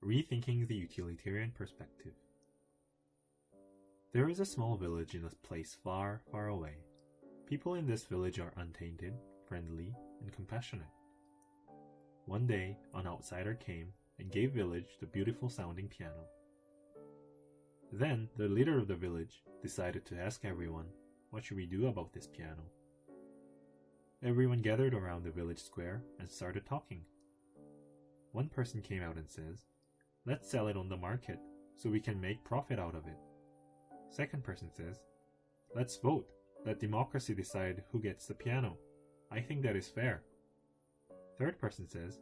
Rethinking the Utilitarian Perspective. There is a small village in a place far, far away. People in this village are untainted, friendly, and compassionate. One day, an outsider came and gave village the beautiful sounding piano. Then, the leader of the village decided to ask everyone, what should we do about this piano? Everyone gathered around the village square and started talking. One person came out and says, let's sell it on the market so we can make profit out of it. Second person says, let's vote. Let democracy decide who gets the piano. I think that is fair. Third person says,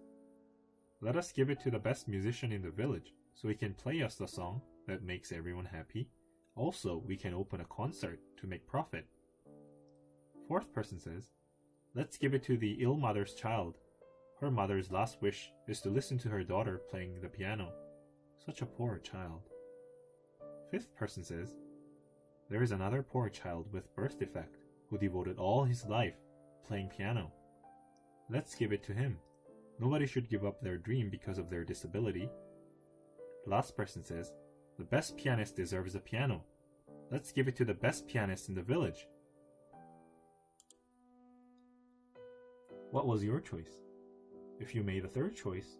let us give it to the best musician in the village so he can play us the song that makes everyone happy. Also, we can open a concert to make profit. Fourth person says, let's give it to the ill mother's child. Her mother's last wish is to listen to her daughter playing the piano. Such a poor child. Fifth person says, there is another poor child with birth defect who devoted all his life playing piano. Let's give it to him. Nobody should give up their dream because of their disability. Last person says, the best pianist deserves a piano. Let's give it to the best pianist in the village. What was your choice? If you made a third choice,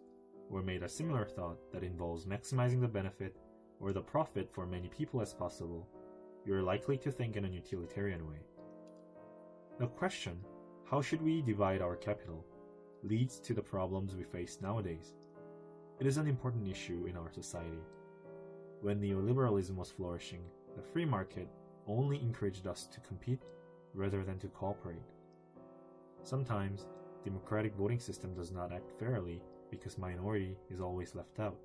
or made a similar thought that involves maximizing the benefit or the profit for many people as possible, you are likely to think in a utilitarian way. The question, how should we divide our capital, leads to the problems we face nowadays. It is an important issue in our society. When neoliberalism was flourishing, the free market only encouraged us to compete rather than to cooperate. Sometimes, democratic voting system does not act fairly because minority is always left out.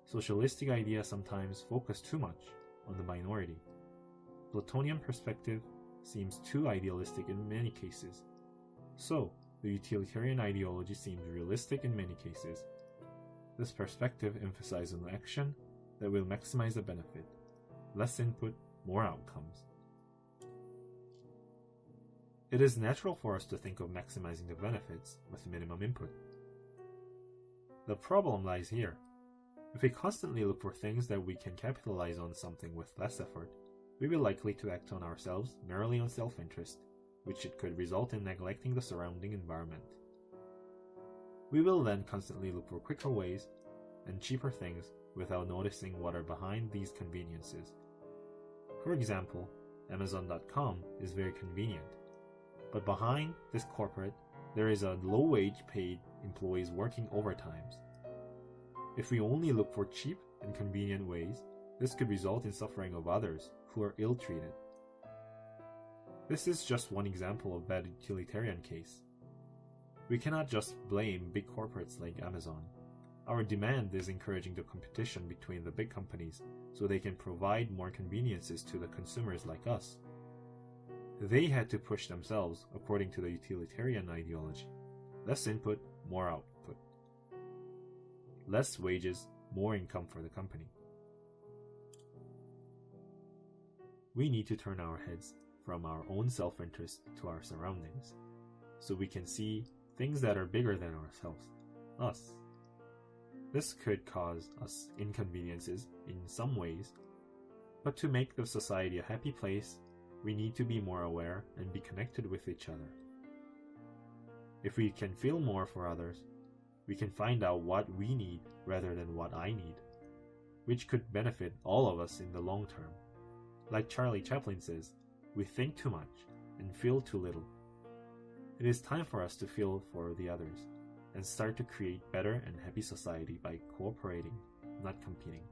Socialistic ideas sometimes focus too much on the minority. Platonian perspective seems too idealistic in many cases. So, the utilitarian ideology seems realistic in many cases. This perspective emphasizes an action that will maximize the benefit. Less input, more outcomes. It is natural for us to think of maximizing the benefits with minimum input. The problem lies here. If we constantly look for things that we can capitalize on something with less effort, we will likely to act on ourselves merely on self-interest, which it could result in neglecting the surrounding environment. We will then constantly look for quicker ways and cheaper things without noticing what are behind these conveniences. For example, Amazon.com is very convenient, but behind this corporate, there is a low-wage paid employees working overtimes. If we only look for cheap and convenient ways, this could result in suffering of others who are ill-treated. This is just one example of bad utilitarian case. We cannot just blame big corporates like Amazon. Our demand is encouraging the competition between the big companies so they can provide more conveniences to the consumers like us. They had to push themselves according to the utilitarian ideology. Less input, more output. Less wages, more income for the company. We need to turn our heads from our own self-interest to our surroundings, so we can see things that are bigger than ourselves, us. This could cause us inconveniences in some ways, but to make the society a happy place, we need to be more aware and be connected with each other. If we can feel more for others, we can find out what we need rather than what I need, which could benefit all of us in the long term. Like Charlie Chaplin says, we think too much and feel too little. It is time for us to feel for the others and start to create better and happy society by cooperating, not competing.